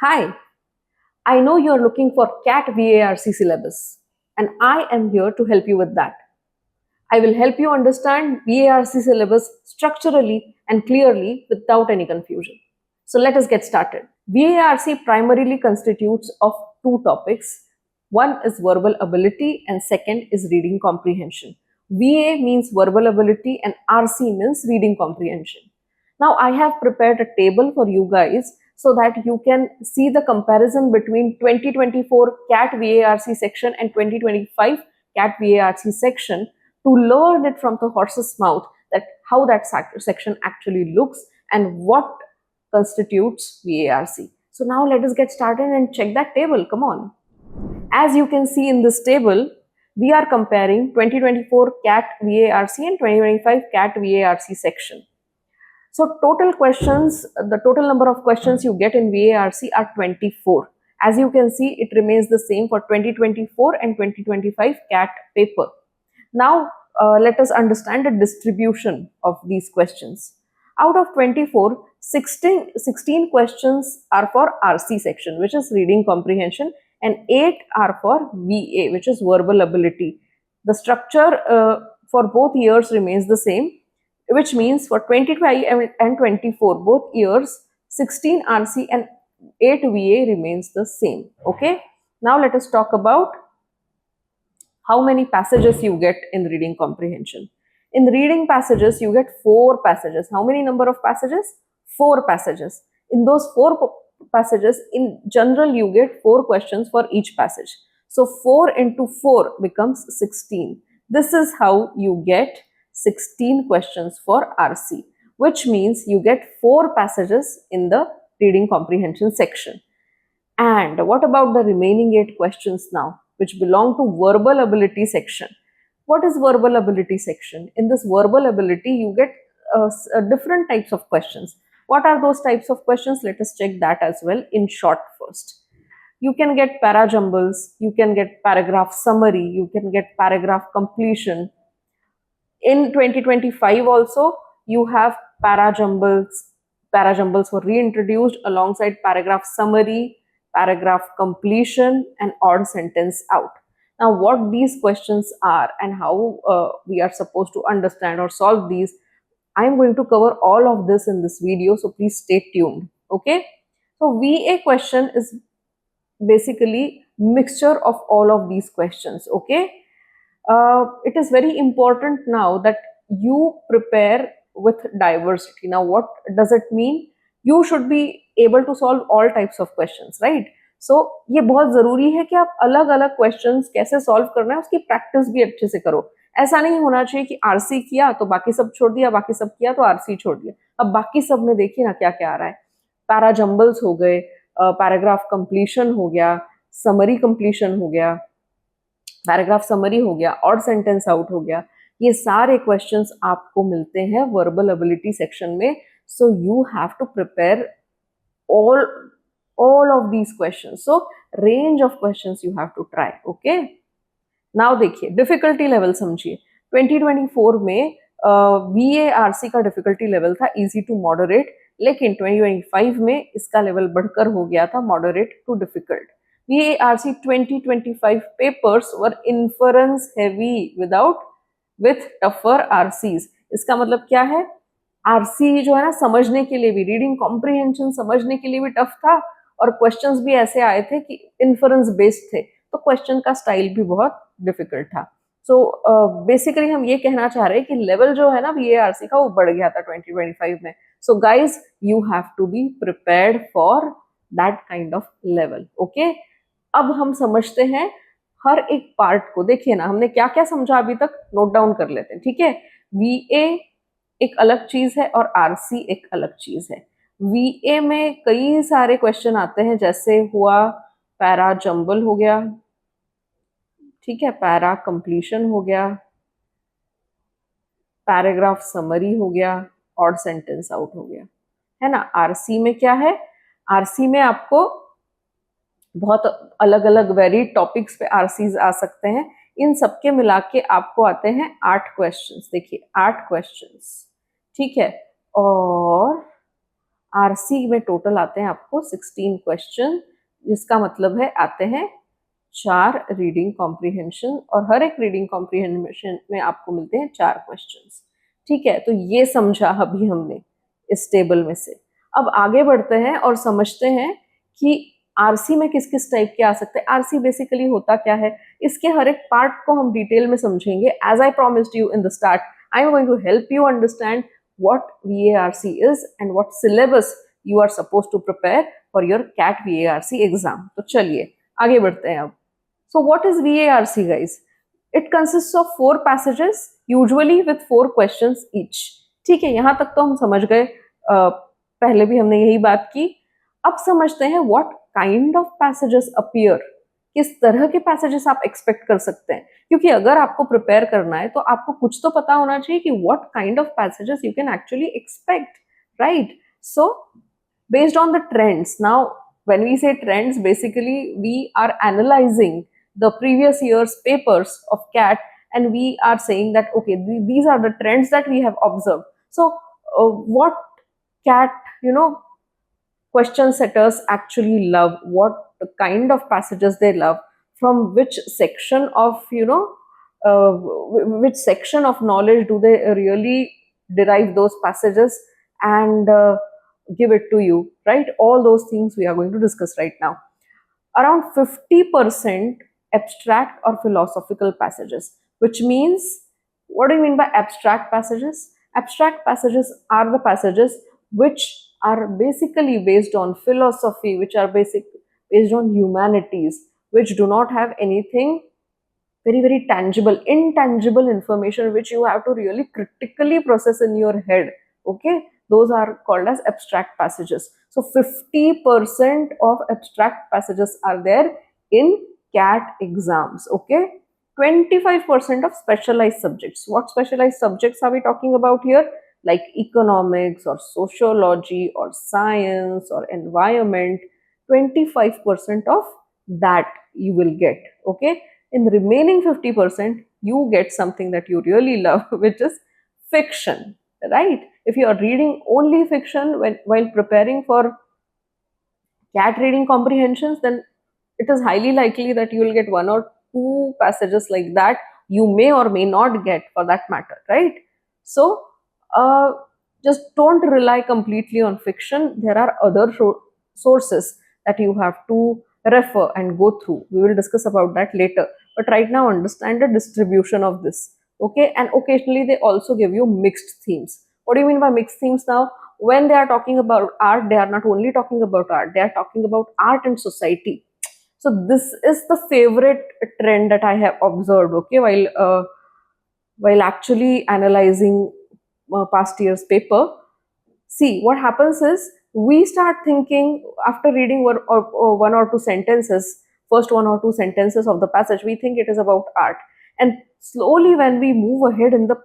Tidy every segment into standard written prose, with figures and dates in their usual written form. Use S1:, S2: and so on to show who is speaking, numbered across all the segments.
S1: Hi, I know you are looking for CAT VARC syllabus, and I am here to help you with that. I will help you understand VARC syllabus structurally and clearly without any confusion. So let us get started. VARC primarily constitutes of two topics. One is verbal ability and second is reading comprehension. VA means verbal ability and RC means reading comprehension. Now I have prepared a table for you guys so that you can see the comparison between 2024 CAT VARC section and 2025 CAT VARC section to learn it from the horse's mouth that how that section actually looks and what constitutes VARC. So now let us get started and check that table. Come on. As you can see in this table, we are comparing 2024 CAT VARC and 2025 CAT VARC section. So total questions, the total number of questions you get in VARC are 24. As you can see, it remains the same for 2024 and 2025 CAT paper. Now, let us understand the distribution of these questions. Out of 24, 16 questions are for RC section, which is reading comprehension, and 8 are for VA, which is verbal ability. The structure for both years remains the same, which means for 25 and 24, both years, 16 RC and 8 VA remains the same. Okay. Now let us talk about how many passages you get in reading comprehension. In reading passages, you get 4 passages. How many number of passages? 4 passages. In those 4 passages, in general, you get 4 questions for each passage. So 4 into 4 becomes 16. This is how you get 16 questions for RC, which means you get 4 passages in the reading comprehension section. And what about the remaining 8 questions now, which belong to verbal ability section? What is verbal ability section? In this verbal ability, you get different types of questions. What are those types of questions? Let us check that as well in short first. You can get parajumbles, you can get paragraph summary, you can get paragraph completion. In 2025 also, you have parajumbles. Parajumbles were reintroduced alongside paragraph summary, paragraph completion, and odd sentence out. Now, what these questions are and how we are supposed to understand or solve these, I am going to cover all of this in this video, so please stay tuned. Okay. So VA question is basically mixture of all of these questions. Okay. It is very important now that you prepare with diversity. Now, what does it mean? You should be able to solve all types of questions, right? So ये बहुत जरूरी है कि आप अलग अलग questions कैसे solve करना है उसकी प्रैक्टिस भी अच्छे से करो. ऐसा नहीं होना चाहिए कि आरसी किया तो बाकी सब छोड़ दिया, बाकी सब किया तो आरसी छोड़ दिया. अब बाकी सब में देखिए ना क्या क्या आ रहा है. पैराजम्बल्स हो गए, पैराग्राफ कंप्लीशन हो गया, समरी कंप्लीशन हो गया, पैराग्राफ समरी हो गया, ऑड सेंटेंस आउट हो गया. ये सारे क्वेश्चंस आपको मिलते हैं वर्बल एबिलिटी सेक्शन में. So you have to prepare all of these questions. So range of questions you have to try. Okay. Now देखिए डिफिकल्टी लेवल समझिए. 2024 में VARC का डिफिकल्टी लेवल था इजी टू मॉडरेट, लेकिन 2025 में इसका लेवल बढ़कर हो गया था moderate to difficult. VARC 2025 papers were inference heavy with tougher RCs. इसका मतलब क्या है? RC जो है ना समझने के लिए भी, रीडिंग कॉम्प्रिहेंशन समझने के लिए भी टफ था, और क्वेश्चंस भी ऐसे आए थे कि इन्फरेंस बेस्ड थे, तो क्वेश्चन का स्टाइल भी बहुत डिफिकल्ट था. सो बेसिकली हम ये कहना चाह रहे हैं कि लेवल जो है ना VARC का वो बढ़ गया था 2025 में. So guys you have to be prepared for that kind of level. Okay. अब हम समझते हैं हर एक पार्ट को. देखिए ना हमने क्या क्या समझा अभी तक, नोट डाउन कर लेते हैं. ठीक है. VA एक अलग चीज है और RC एक अलग चीज है. VA में कई सारे क्वेश्चन आते हैं, जैसे हुआ पैरा जंबल हो गया, ठीक है, पैरा कंप्लीशन हो गया, पैराग्राफ समरी हो गया, ऑड सेंटेंस आउट हो गया, है ना. RC में क्या है? RC में आपको बहुत अलग अलग वेरी टॉपिक्स पे RCs आ सकते हैं. इन सबके मिला के आपको आते हैं 8 क्वेश्चंस. देखिए 8 क्वेश्चंस, ठीक है. और आरसी में टोटल आते हैं आपको 16 क्वेश्चन, जिसका मतलब है आते हैं 4 रीडिंग कॉम्प्रीहेंशन, और हर एक रीडिंग कॉम्प्रीहेंशन में आपको मिलते हैं 4 क्वेश्चंस। ठीक है, तो ये समझा अभी हमने इस टेबल में से। अब आगे बढ़ते हैं और समझते हैं कि आरसी में किस किस टाइप के आ सकते हैं। आरसी बेसिकली होता क्या है, इसके हर एक पार्ट को हम डिटेल में समझेंगे। As I promised you in the start, I am going to help you understand what VARC is and what syllabus you are supposed to prepare for your CAT VARC exam. तो चलिए आगे बढ़ते हैं अब। So what is VARC guys? It consists of 4 passages usually with 4 questions each. ठीक है, यहाँ तक तो हम समझ गए, पहले भी हमने यही बात की। अब समझते हैं what kind of passages appear, किस तरह के पैसेजेस आप एक्सपेक्ट कर सकते हैं, क्योंकि अगर आपको प्रिपेयर करना है तो आपको कुछ तो पता होना चाहिए कि what kind of passages you can actually expect, right? So based on the trends, now when we say trends, basically we are analyzing the previous year's papers of CAT, and we are saying that okay, these are the trends that we have observed. So what CAT, question setters actually love, what kind of passages they love, from which section of which section of knowledge do they really derive those passages and give it to you, right? All those things we are going to discuss right now. Around 50% abstract or philosophical passages, which means, what do you mean by abstract passages? Abstract passages are the passages which are basically based on philosophy, which are based on humanities, which do not have anything very tangible, intangible information which you have to really critically process in your head. Okay, those are called as abstract passages. So 50% of abstract passages are there in CAT exams. Okay, 25% of specialized subjects. What specialized subjects are we talking about here? Like economics or sociology or science or environment. 25% of that you will get. Okay, in the remaining 50%, you get something that you really love, which is fiction, right? If you are reading only fiction while preparing for CAT reading comprehensions, then it is highly likely that you will get 1 or 2 passages like that. You may or may not get, for that matter, right? So just don't rely completely on fiction. There are other sources that you have to refer and go through. We will discuss about that later, but right now understand the distribution of this. Okay, and occasionally they also give you mixed themes. What do you mean by mixed themes? Now when they are talking about art, they are not only talking about art, they are talking about art and society. So this is the favorite trend that I have observed, okay, while actually analyzing past year's paper. See, what happens is, we start thinking after reading one or two sentences, first 1 or 2 sentences of the passage, we think it is about art. And slowly, when we move ahead in the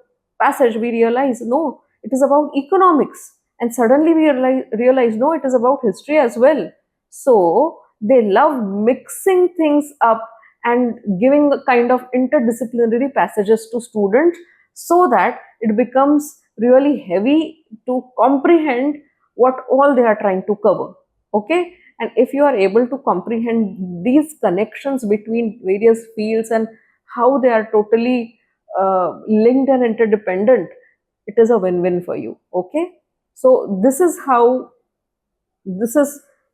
S1: passage, we realize no, it is about economics. And suddenly, we realize no, it is about history as well. So, they love mixing things up and giving a kind of interdisciplinary passages to students, so that it becomes really heavy to comprehend what all they are trying to cover. Okay, and if you are able to comprehend these connections between various fields and how they are totally linked and interdependent, it is a win-win for you. Okay, so this is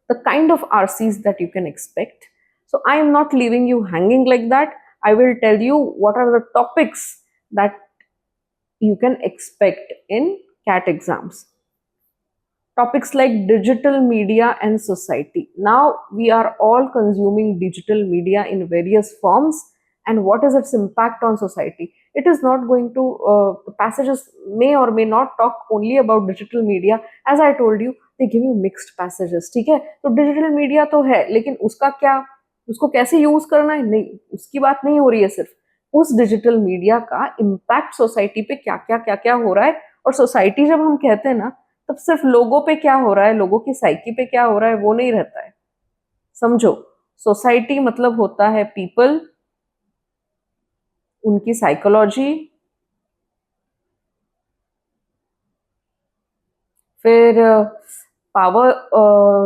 S1: the kind of RCs that you can expect. So I am not leaving you hanging like that. I will tell you what are the topics that you can expect in CAT exams. Topics like digital media and society. Now we are all consuming digital media in various forms, and what is its impact on society? It is not going to, passages may or may not talk only about digital media. As I told you, they give you mixed passages. ठीक है, तो digital media तो है, लेकिन उसका क्या, उसको कैसे यूज करना है, नहीं, उसकी बात नहीं हो रही है। सिर्फ उस डिजिटल मीडिया का इम्पैक्ट सोसाइटी पे क्या क्या हो रहा है। और सोसाइटी जब हम कहते हैं ना, तब सिर्फ लोगों पे क्या हो रहा है, लोगों की साइकी पे क्या हो रहा है, वो नहीं रहता है। समझो, सोसाइटी मतलब होता है पीपल, उनकी साइकोलॉजी, फिर पावर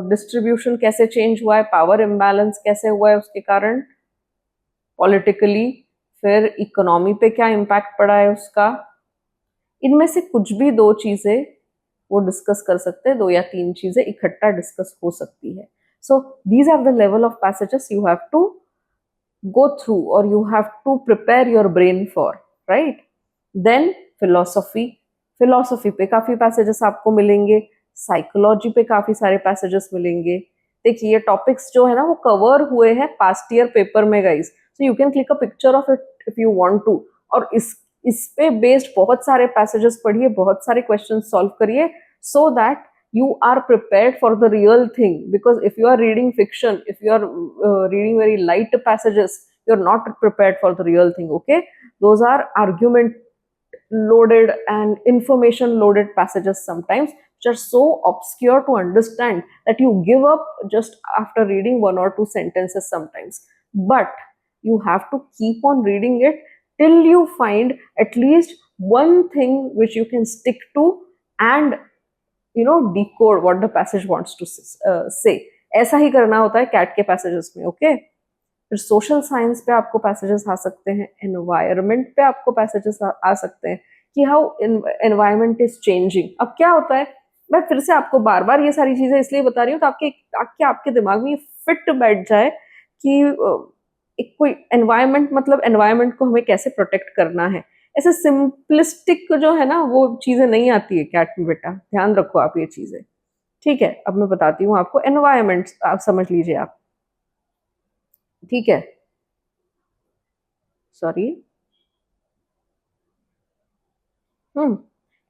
S1: डिस्ट्रीब्यूशन कैसे चेंज हुआ है, पावर इम्बैलेंस कैसे हुआ है उसके कारण पॉलिटिकली, फिर इकोनॉमी पे क्या इम्पैक्ट पड़ा है उसका। इनमें से कुछ भी दो चीजें वो डिस्कस कर सकते हैं, दो या तीन चीजें इकट्ठा डिस्कस हो सकती है। So these are the level of passages you have to go through or you have to prepare your brain for, right? Then philosophy, philosophy पे काफी पैसेजेस आपको मिलेंगे, साइकोलॉजी पे काफी सारे पैसेजेस मिलेंगे। देखिए ये टॉपिक्स जो है ना वो कवर हुए हैं पास्ट ईयर पेपर में guys, so you can click a picture of it if you want to, और इस पे बेस्ड बहुत सारे पैसेजेस पढ़िए, बहुत सारे क्वेश्चन सॉल्व करिए, so that you are prepared for the real thing. Because if you are reading fiction, if you are reading very light passages, you're not prepared for the real thing. Okay, those are argument loaded and information loaded passages sometimes, which are so obscure to understand that you give up just after reading one or two sentences sometimes. But you have to keep on reading it till you find at least one thing which you can stick to and decode what the passage wants to say. ऐसा ही करना होता है cat के passages में। Okay, फिर social science पे आपको passages आ सकते हैं, एनवायरनमेंट पे आपको पैसेजेस आ सकते हैं कि हाउ एनवायरनमेंट इज चेंजिंग। अब क्या होता है, मैं फिर से आपको बार बार ये सारी चीजें इसलिए बता रही हूँ ताकि आपके दिमाग में फिट बैठ जाए कि एक कोई एनवायरनमेंट मतलब एनवायरनमेंट को हमें कैसे प्रोटेक्ट करना है। ऐसे सिंपलिस्टिक जो है ना वो चीजें नहीं आती है कैट में बेटा, ध्यान रखो आप ये चीजें। ठीक है, अब मैं बताती हूँ आपको एनवायरनमेंट, आप समझ लीजिए आप। ठीक है, सॉरी,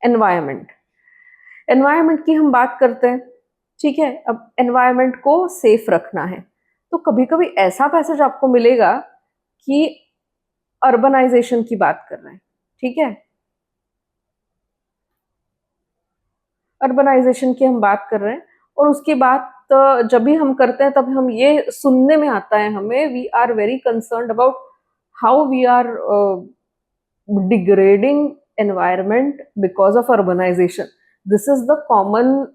S1: एनवायरनमेंट, एनवायरनमेंट की हम बात करते हैं। ठीक है, अब एनवायरनमेंट को सेफ रखना है तो कभी कभी ऐसा पैसेज आपको मिलेगा कि अर्बनाइजेशन की बात कर रहे हैं। ठीक है, अर्बनाइजेशन की हम बात कर रहे हैं और उसकी बात जब भी हम करते हैं तब हम ये सुनने में आता है हमें, we are very concerned about how we are degrading environment because of urbanization. This is the common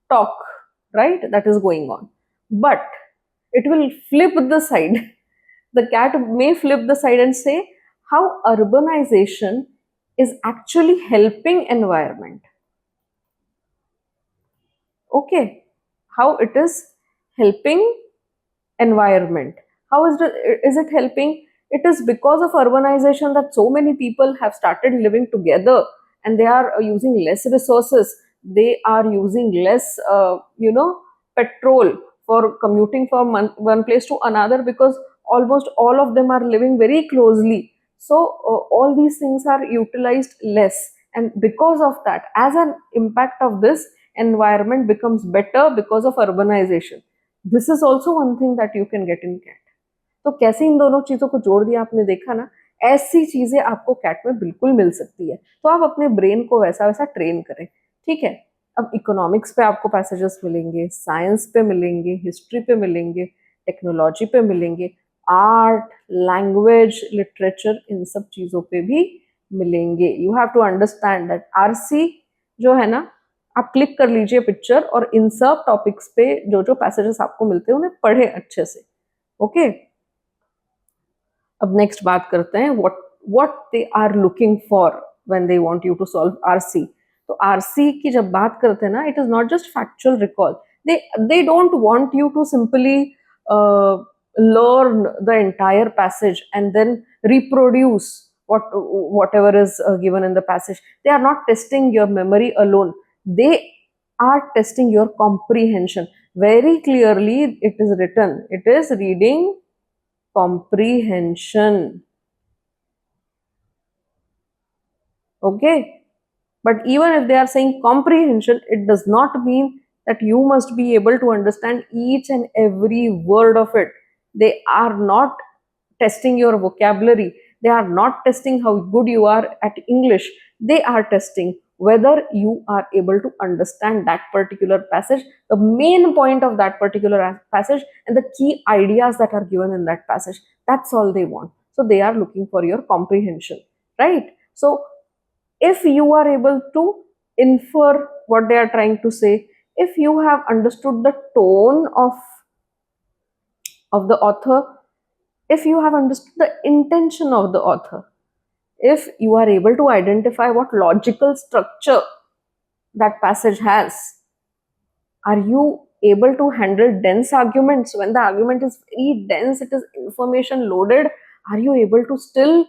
S1: talk, right, that is going on. But it will flip the side. The cat may flip the side and say how urbanization is actually helping environment. Okay, how it is helping environment. How is it helping? It is because of urbanization that so many people have started living together and they are using less resources, they are using less petrol for commuting from one place to another, because almost all of them are living very closely. So all these things are utilized less, and because of that, as an impact of this, environment becomes better because of urbanization. This is also one thing that you can get in cat. तो कैसे इन दोनों चीजों को जोड़ दिया आपने देखा ना, ऐसी चीजें आपको कैट में बिल्कुल मिल सकती है। तो आप अपने ब्रेन को वैसा वैसा ट्रेन करें। ठीक है, अब इकोनॉमिक्स पे आपको पैसेजेस मिलेंगे, साइंस पे मिलेंगे, हिस्ट्री पे मिलेंगे, टेक्नोलॉजी पे मिलेंगे, आर्ट, लैंग्वेज, लिटरेचर, इन सब चीजों पे भी मिलेंगे। You have to understand that RC जो है ना, आप क्लिक कर लीजिए पिक्चर और इन सब टॉपिक्स पे जो जो पैसेजेस आपको मिलते हैं उन्हें पढ़े अच्छे से। ओके, अब नेक्स्ट बात करते हैं what they are looking for when they want you to solve RC. तो आरसी की जब बात करते हैं ना, it is not just factual recall, they don't want you to simply learn the entire passage and then reproduce whatever is given in the passage. They are not testing your memory alone, they are testing your comprehension. Very clearly it is written, it is reading comprehension. Okay, but even if they are saying comprehension, it does not mean that you must be able to understand each and every word of it. They are not testing your vocabulary, they are not testing how good you are at English, they are testing whether you are able to understand that particular passage, the main point of that particular passage, and the key ideas that are given in that passage. That's all they want. So they are looking for your comprehension, right? So if you are able to infer what they are trying to say. If you have understood the tone of the author, if you have understood the intention of the author, if you are able to identify what logical structure that passage has, are you able to handle dense arguments? When the argument is very dense, it is information loaded, are you able to still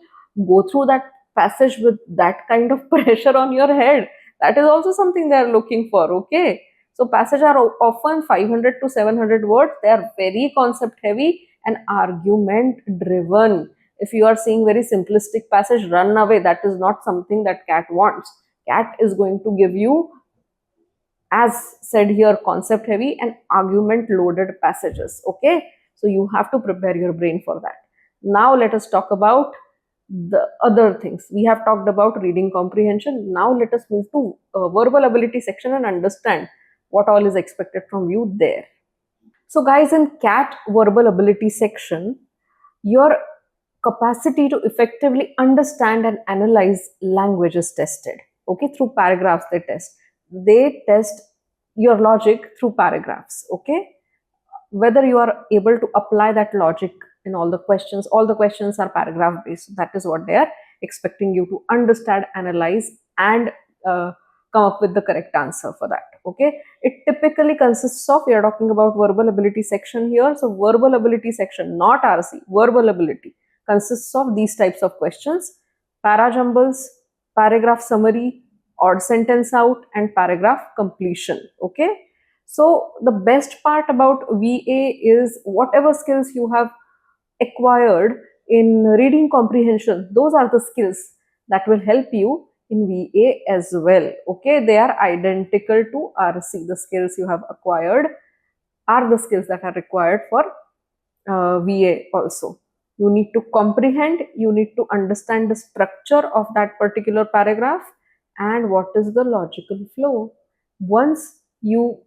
S1: go through that passage with that kind of pressure on your head? That is also something they are looking for. Okay, so passages are often 500 to 700 words. They are very concept heavy and argument driven. If you are seeing very simplistic passage, run away. That is not something that cat wants. Cat is going to give you, as said here, concept heavy and argument loaded passages. Okay, so you have to prepare your brain for that. Now let us talk about the other things. We have talked about reading comprehension. Now let us move to verbal ability section and understand what all is expected from you there. So guys, in cat verbal ability section, your capacity to effectively understand and analyze language is tested. Okay, through paragraphs they test your logic through paragraphs. Okay, whether you are able to apply that logic in all the questions. All the questions are paragraph based. That is what they are expecting you to understand, analyze, and come up with the correct answer for that. Okay, it typically consists of, we are talking about verbal ability section here, so verbal ability section, not RC, verbal ability consists of these types of questions: parajumbles, paragraph summary, odd sentence out, and paragraph completion. Okay, so the best part about VA is whatever skills you have acquired in reading comprehension, those are the skills that will help you in VA as well. Okay, they are identical to RC. The skills you have acquired are the skills that are required for VA also. You need to comprehend, you need to understand the structure of that particular paragraph and what is the logical flow. Once you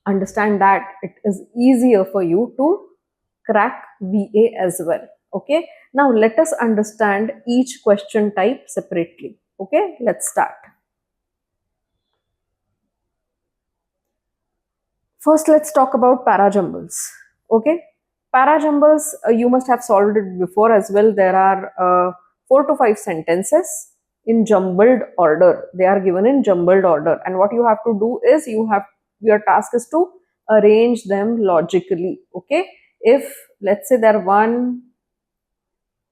S1: understand that, it is easier for you to crack VA as well. Okay, now let us understand each question type separately. Okay, let's start. First, let's talk about parajumbles. Okay, parajumbles, you must have solved it before as well. There are 4 to 5 sentences in jumbled order. They are given in jumbled order, and what you have to do is, your task is to arrange them logically. Okay, if let's say there are 1,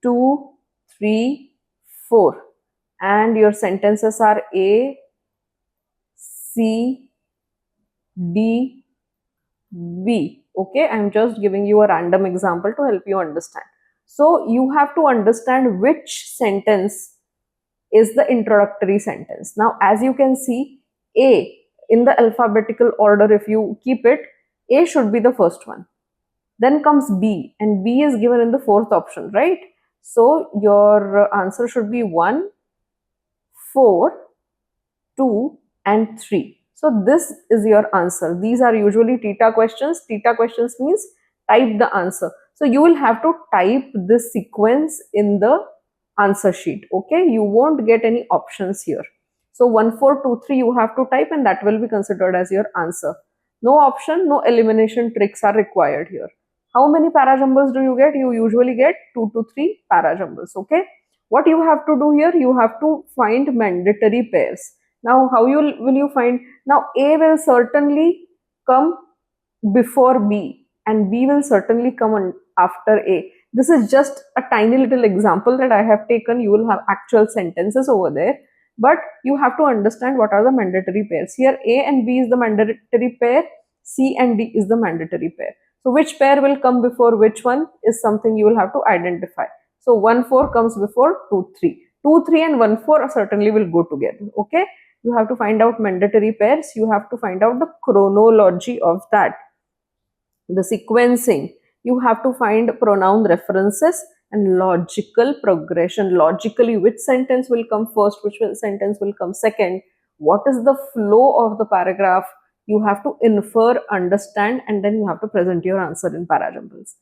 S1: 2, 3, 4, and your sentences are A, C, D, B. Okay, I'm just giving you a random example to help you understand. So you have to understand which sentence is the introductory sentence. Now, as you can see, A, in the alphabetical order, if you keep it, A should be the first one. Then comes B, and B is given in the fourth option, right? So your answer should be 1, 4, 2, and 3. So this is your answer. These are usually Theta questions. Theta questions means type the answer. So you will have to type this sequence in the answer sheet. Okay, you won't get any options here. So 1, 4, 2, 3 you have to type, and that will be considered as your answer. No option, no elimination tricks are required here. How many parajumbles do you get? You usually get 2 to 3 parajumbles. Okay, what you have to do here, you have to find mandatory pairs. Now, how will you find? Now, A will certainly come before B, and B will certainly come on after A. This is just a tiny little example that I have taken. You will have actual sentences over there, but you have to understand what are the mandatory pairs. Here, A and B is the mandatory pair, C and D is the mandatory pair. So, which pair will come before which one is something you will have to identify. So, 1, 4 comes before 2, 3. 2, 3 and 1, 4 certainly will go together. Okay, you have to find out mandatory pairs. You have to find out the chronology of that, the sequencing. You have to find pronoun references and logical progression. Logically, which sentence will come first, which sentence will come second, what is the flow of the paragraph. You have to infer, understand, and then you have to present your answer in parajumbles.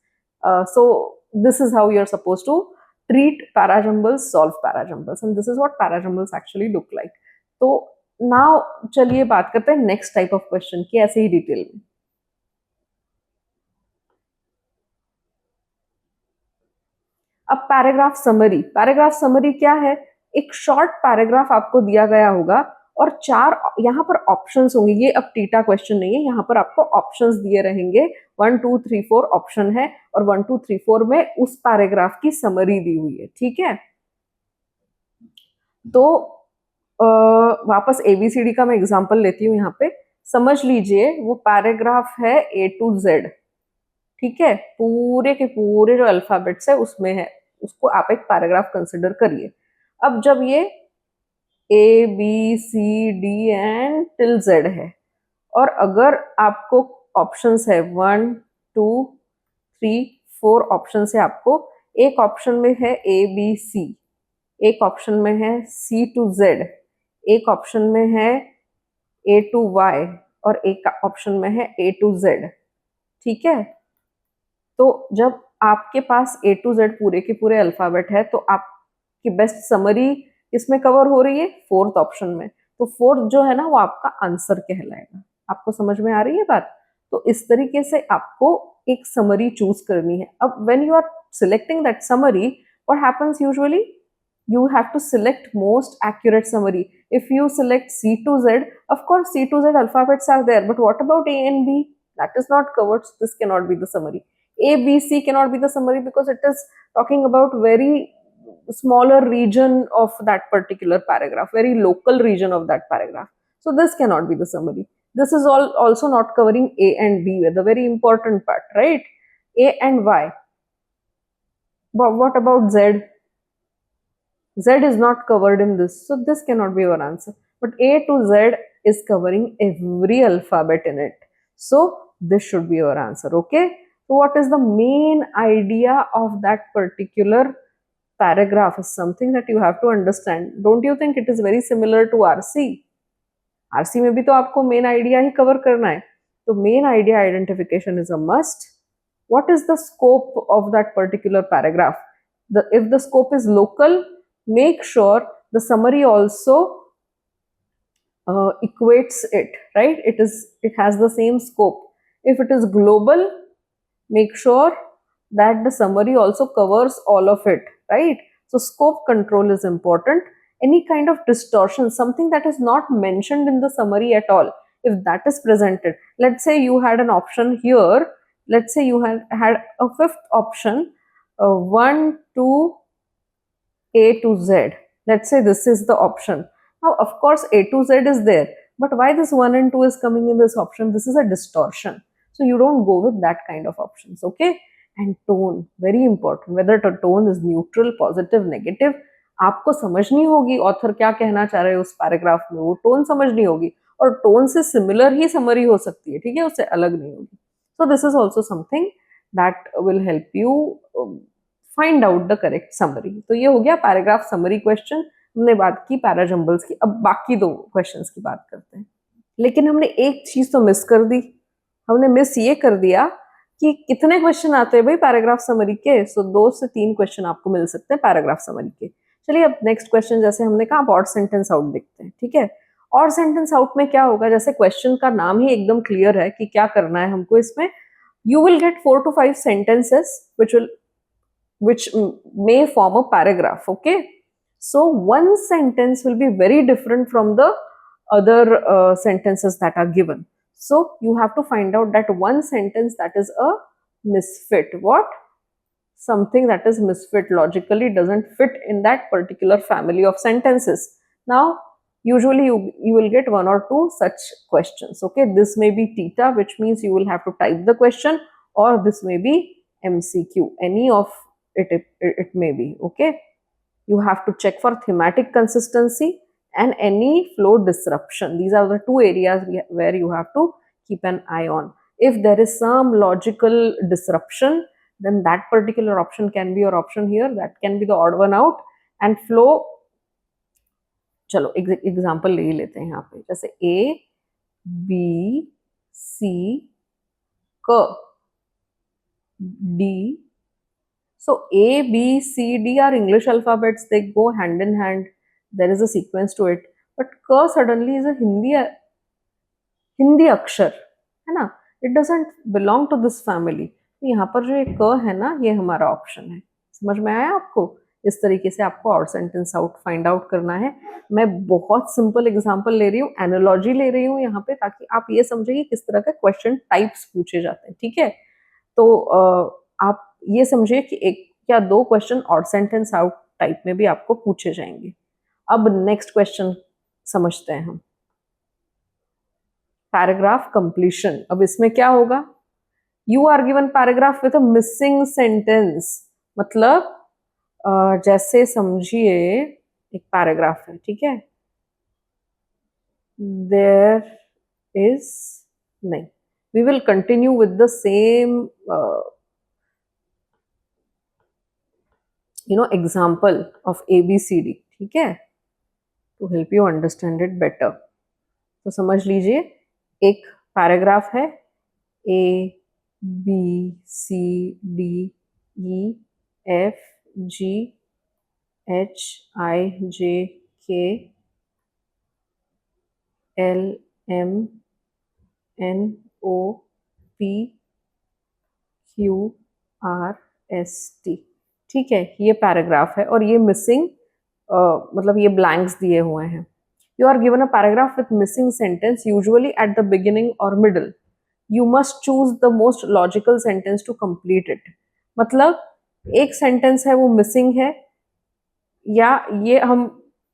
S1: So this is how you're supposed to treat parajumbles, solve parajumbles, and this is what parajumbles actually look like. So now चलिए बात करते हैं next type of question की, ऐसे ही detail में। अब paragraph summary क्या है? एक शॉर्ट पैराग्राफ आपको दिया गया होगा और 4 यहाँ पर ऑप्शंस होंगे। ये अब टीटा क्वेश्चन नहीं है, यहाँ पर आपको ऑप्शंस दिए रहेंगे। 1 2 3 4 ऑप्शन है और 1 2 3 4 में उस पैराग्राफ की समरी दी हुई है, ठीक है। तो वापस ABCD का मैं एग्जांपल लेती हूँ यहाँ पे। समझ लीजिए वो पैराग्राफ है A to Z, ठीक है, पूरे के पूरे जो अल्फाबेट्स है उसमें है, उसको आप एक पैराग्राफ कंसिडर करिए। अब जब ये ABCD एंड टिल Z है और अगर आपको ऑप्शंस है 1 2 3 4 ऑप्शन है आपको, एक ऑप्शन में है ABC, एक ऑप्शन में है C to Z, एक ऑप्शन में है A to Y और एक ऑप्शन में है A to Z, ठीक है। तो जब आपके पास A to Z पूरे के पूरे अल्फाबेट है तो आपकी बेस्ट समरी इसमें कवर हो रही है 4th ऑप्शन में। तो 4th जो है ना वो आपका आंसर कहलाएगा। आपको समझ में आ रही है बात? तो इस तरीके से आपको एक समरी चूज करनी है। अब when you are selecting that summary, what happens usually, you have to select most accurate summary. If you select C to Z, of course C to Z alphabets are there, but what about A and B? That is not covered, so this cannot be the summary. A, B, C cannot be the summary because it is talking about very smaller region of that particular paragraph, very local region of that paragraph. So this cannot be the summary. This is also not covering A and B, the very important part, right? A and Y. But what about Z? Z is not covered in this, so this cannot be your answer. But A to Z is covering every alphabet in it, so this should be your answer, okay? So what is the main idea of that particular paragraph is something that you have to understand. Don't you think it is very similar to RC? RC में भी तो आपको main idea ही cover करना है, तो main idea identification is a must. What is the scope of that particular paragraph? If the scope is local, make sure the summary also equates it, right? It has the same scope. If it is global, make sure that the summary also covers all of it, right? So scope control is important. Any kind of distortion, something that is not mentioned in the summary at all, if that is presented, let's say you had an option here, let's say you had a 5th option, 1 2 A to Z. Let's say this is the option. Now, of course, A to Z is there, but why this 1 and 2 is coming in this option? This is a distortion. So you don't go with that kind of options, okay? And tone, very important. Whether the tone is neutral, positive, negative, आपको समझनी होगी author क्या कहना चाह रहे हैं उस paragraph में, वो टोन समझनी होगी और टोन से सिमिलर ही समरी हो सकती है, ठीक है, उससे अलग नहीं होगी. So this is also something that will help you find out the correct summary. तो ये हो गया पैराग्राफ समरी क्वेश्चन. हमने बात की पैराजम्बल्स की. अब बाकी 2 क्वेश्चंस की बात करते हैं. लेकिन हमने एक चीज तो मिस कर दी. हमने मिस ये कर दिया कि कितने क्वेश्चन आते हैं भाई पैराग्राफ समरी के. सो 2 से 3 क्वेश्चन आपको मिल सकते हैं पैराग्राफ समरी के. चलिए अब नेक्स्ट क्वेश्चन, जैसे हमने कहा ऑड सेंटेंस आउट देखते हैं, ठीक है. ऑड सेंटेंस आउट में क्या होगा, जैसे क्वेश्चन का नाम ही एकदम क्लियर है कि क्या करना है हमको इसमें. You will get 4 to 5 sentences which may form a paragraph, okay? So one sentence will be very different from the other sentences that are given. So you have to find out that one sentence that is a misfit. What? Something that is misfit, logically doesn't fit in that particular family of sentences. Now usually you will get 1 or 2 such questions, okay? This may be theta, which means you will have to type the question, or this may be MCQ, any of it may be, okay? You have to check for thematic consistency and any flow disruption. These are the 2 areas where you have to keep an eye on. If there is some logical disruption, then that particular option can be your option here. That can be the odd one out. And flow, चलो example ले लेते हैं यहाँ पे. जैसे A, B, C, K, D. So A, B, C, D are English alphabets. They go hand in hand. There is a sequence to it. But K suddenly is a Hindi Hindi अक्षर है ना, it doesn't belong to this family. तो यहाँ पर जो ये क है ना, ये हमारा ऑप्शन है। समझ में आया आपको? इस तरीके से आपको और सेंटेंस आउट फाइंड आउट करना है। मैं बहुत सिंपल एग्जांपल ले रही हूँ, एनालॉजी ले रही हूँ यहाँ पे, ताकि आप ये समझे कि किस तरह के क्वेश्चन टाइप्स पूछे जाते हैं। ठीक है, तो आप ये समझिए कि एक या दो क्वेश्चन और सेंटेंस आउट टाइप में भी आपको पूछे जाएंगे। अब नेक्स्ट क्वेश्चन समझते हैं हम, पैराग्राफ कंप्लीशन। अब इसमें क्या होगा, you are given paragraph with a missing sentence. मतलब जैसे समझिए एक पैराग्राफ है, ठीक है, देयर इज, नहीं, we will continue with the same example of ABCD, ठीक है, to help you understand it better. तो समझ लीजिए, एक पैराग्राफ है, ABCDEFGHIJKLMNOPQRST। ठीक है, ये पैराग्राफ है और ये मिसिंग मतलब ये ब्लैंक्स दिए हुए हैं। You are given a paragraph with missing sentence usually at the beginning और middle. You must choose the most logical sentence to complete it. मतलब एक सेंटेंस है वो मिसिंग है, या ये हम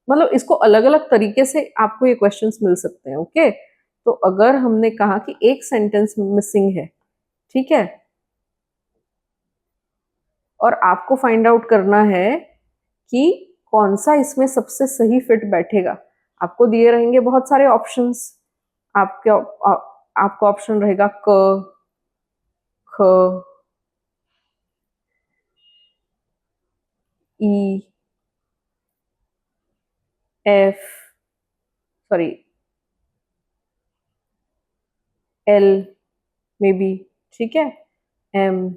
S1: मतलब इसको अलग अलग तरीके से आपको ये क्वेश्चंस मिल सकते हैं। ओके, तो अगर हमने कहा कि एक सेंटेंस मिसिंग है, ठीक है, और आपको फाइंड आउट करना है कि कौन सा इसमें सबसे सही फिट बैठेगा। आपको दिए रहेंगे बहुत सारे ऑप्शंस। आपको ऑप्शन रहेगा क, ख, E, F, sorry L maybe, ठीक है, एम,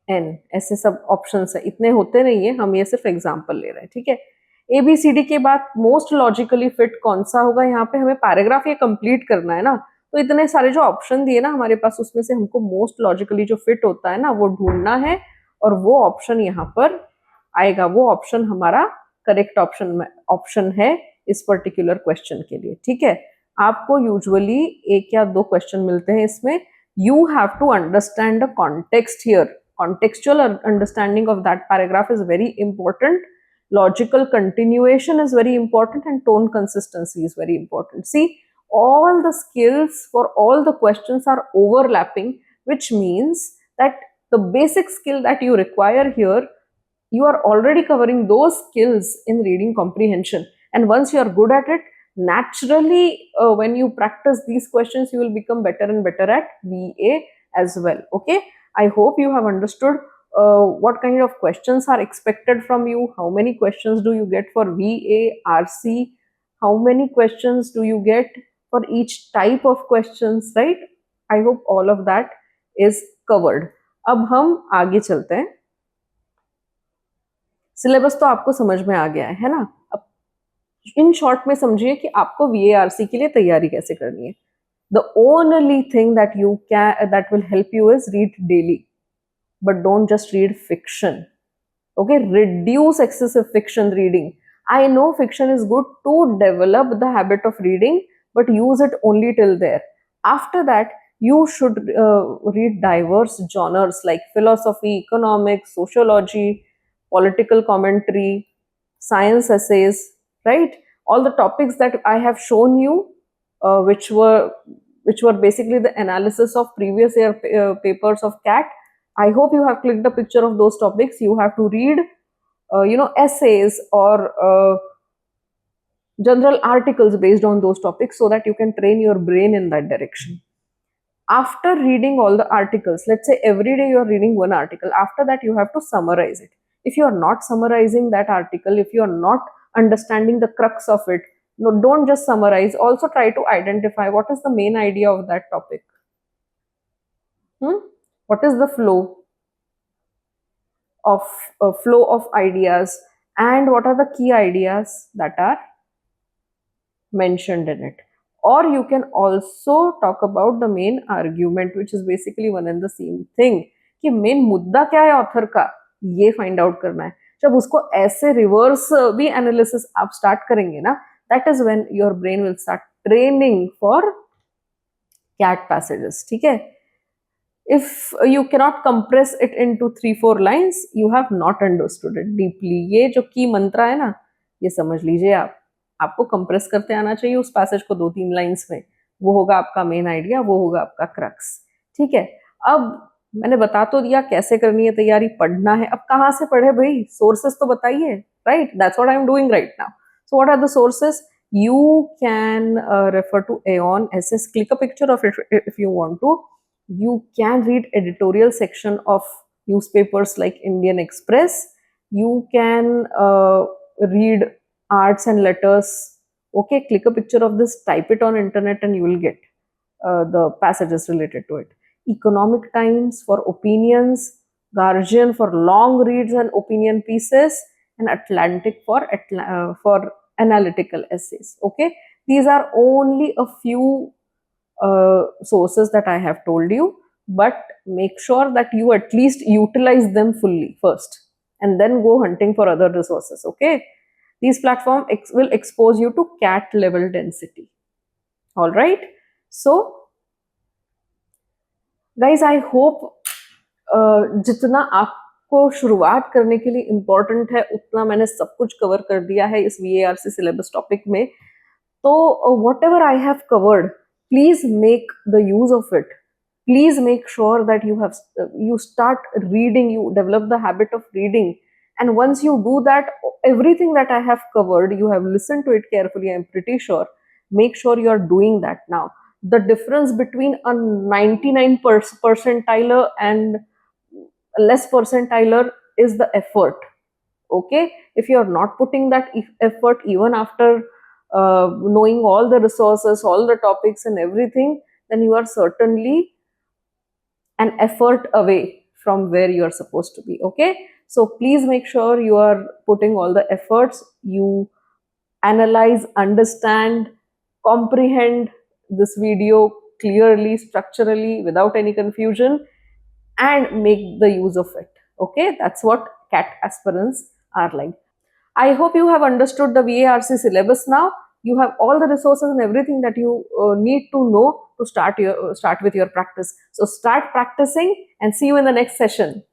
S1: एन, ऐसे सब ऑप्शंस है। इतने होते नहीं है, हम ये सिर्फ एग्जांपल ले रहे हैं। ठीक है, ABCD के बाद मोस्ट लॉजिकली फिट कौन सा होगा, यहाँ पे हमें पैराग्राफ ये कंप्लीट करना है ना, तो इतने सारे जो ऑप्शन दिए ना हमारे पास, उसमें से हमको मोस्ट लॉजिकली जो फिट होता है ना वो ढूंढना है, और वो ऑप्शन यहाँ पर आएगा। वो ऑप्शन हमारा करेक्ट ऑप्शन है इस पर्टिकुलर क्वेश्चन के लिए। ठीक है, आपको यूजुअली एक या दो क्वेश्चन मिलते हैं इसमें। You have to understand the context here. Contextual understanding of that paragraph is very important. Logical continuation is very important, and tone consistency is very important. See, all the skills for all the questions are overlapping, which means that the basic skill that you require here, you are already covering those skills in reading comprehension. And once you are good at it, naturally, when you practice these questions, you will become better and better at VA as well. Okay, I hope you have understood what kind of questions are expected from you. How many questions do you get for VA, RC? How many questions do you get for each type of questions, right? I hope all of that is covered. अब हम आगे चलते हैं। Syllabus तो आपको समझ में आ गया है ना। अब इन शॉर्ट में समझिए कि आपको VARC के लिए तैयारी कैसे करनी है। The only thing that will help you is read daily, but don't just read fiction. Okay, reduce excessive fiction reading. I know fiction is good to develop the habit of reading, but use it only till there. After that, you should read diverse genres like philosophy, economics, sociology, political commentary, science essays, right? All the topics that I have shown you, which were basically the analysis of previous year papers of CAT. I hope you have clicked the picture of those topics. You have to read, essays or general articles based on those topics, so that you can train your brain in that direction. After reading all the articles, let's say every day you are reading one article, after that you have to summarize it. If you are not summarizing that article, if you are not understanding the crux of it, no, don't just summarize. Also try to identify what is the main idea of that topic. What is the flow of ideas, and what are the key ideas that are mentioned in it. or you can also talk about the main argument, which is basically one and the same thing, कि main मुद्दा क्या है author का, ये find out करना है. जब उसको ऐसे रिवर्स भी एनालिसिस आप स्टार्ट करेंगे ना, that is when your brain will start training for CAT passages. ठीक है. If you cannot compress it into 3-4 lines, you have not understood it deeply. ये जो की मंत्रा है ना, ये समझ लीजिए आप. आपको कंप्रेस करते आना चाहिए उस पैसेज को 2-3 लाइंस में. वो होगा आपका मेन आइडिया, वो होगा आपका क्रक्स. ठीक है. अब मैंने बता तो दिया कैसे करनी है तैयारी, पढ़ना है. अब कहाँ से पढ़े भाई, सोर्सेस तो बताइए. Right, that's what I am doing right now. So what are the sources? You can refer to Aeon SS, click a picture of it if you want to. You can read editorial section of newspapers like Indian Express. You can read Arts and Letters. Okay, click a picture of this, type it on internet, and you will get the passages related to it. Economic Times for opinions, Guardian for long reads and opinion pieces, and Atlantic for analytical essays. Okay, these are only a few sources that I have told you, but make sure that you at least utilize them fully first and then go hunting for other resources. Okay, these platforms will expose you to cat level density. All right, so guys, I hope जितना आपको शुरुआत करने के लिए important है उतना मैंने सब कुछ कवर कर दिया है इस VARC सिलेबस टॉपिक में. तो whatever I have covered, please make the use of it. Please make sure that you start reading, you develop the habit of reading, and once you do that, everything that I have covered, you have listened to it carefully, I'm pretty sure. Make sure you are doing that now. The difference between a 99 percentiler and a less percentiler is the effort. Okay, if you are not putting that effort even after knowing all the resources, all the topics and everything, then you are certainly an effort away from where you are supposed to be. Okay, so please make sure you are putting all the efforts. You analyze, understand, comprehend this video clearly, structurally, without any confusion, and make the use of it. Okay, that's what CAT aspirants are like. I hope you have understood the VARC syllabus now. You have all the resources and everything that you need to know to start with your practice. So start practicing and see you in the next session.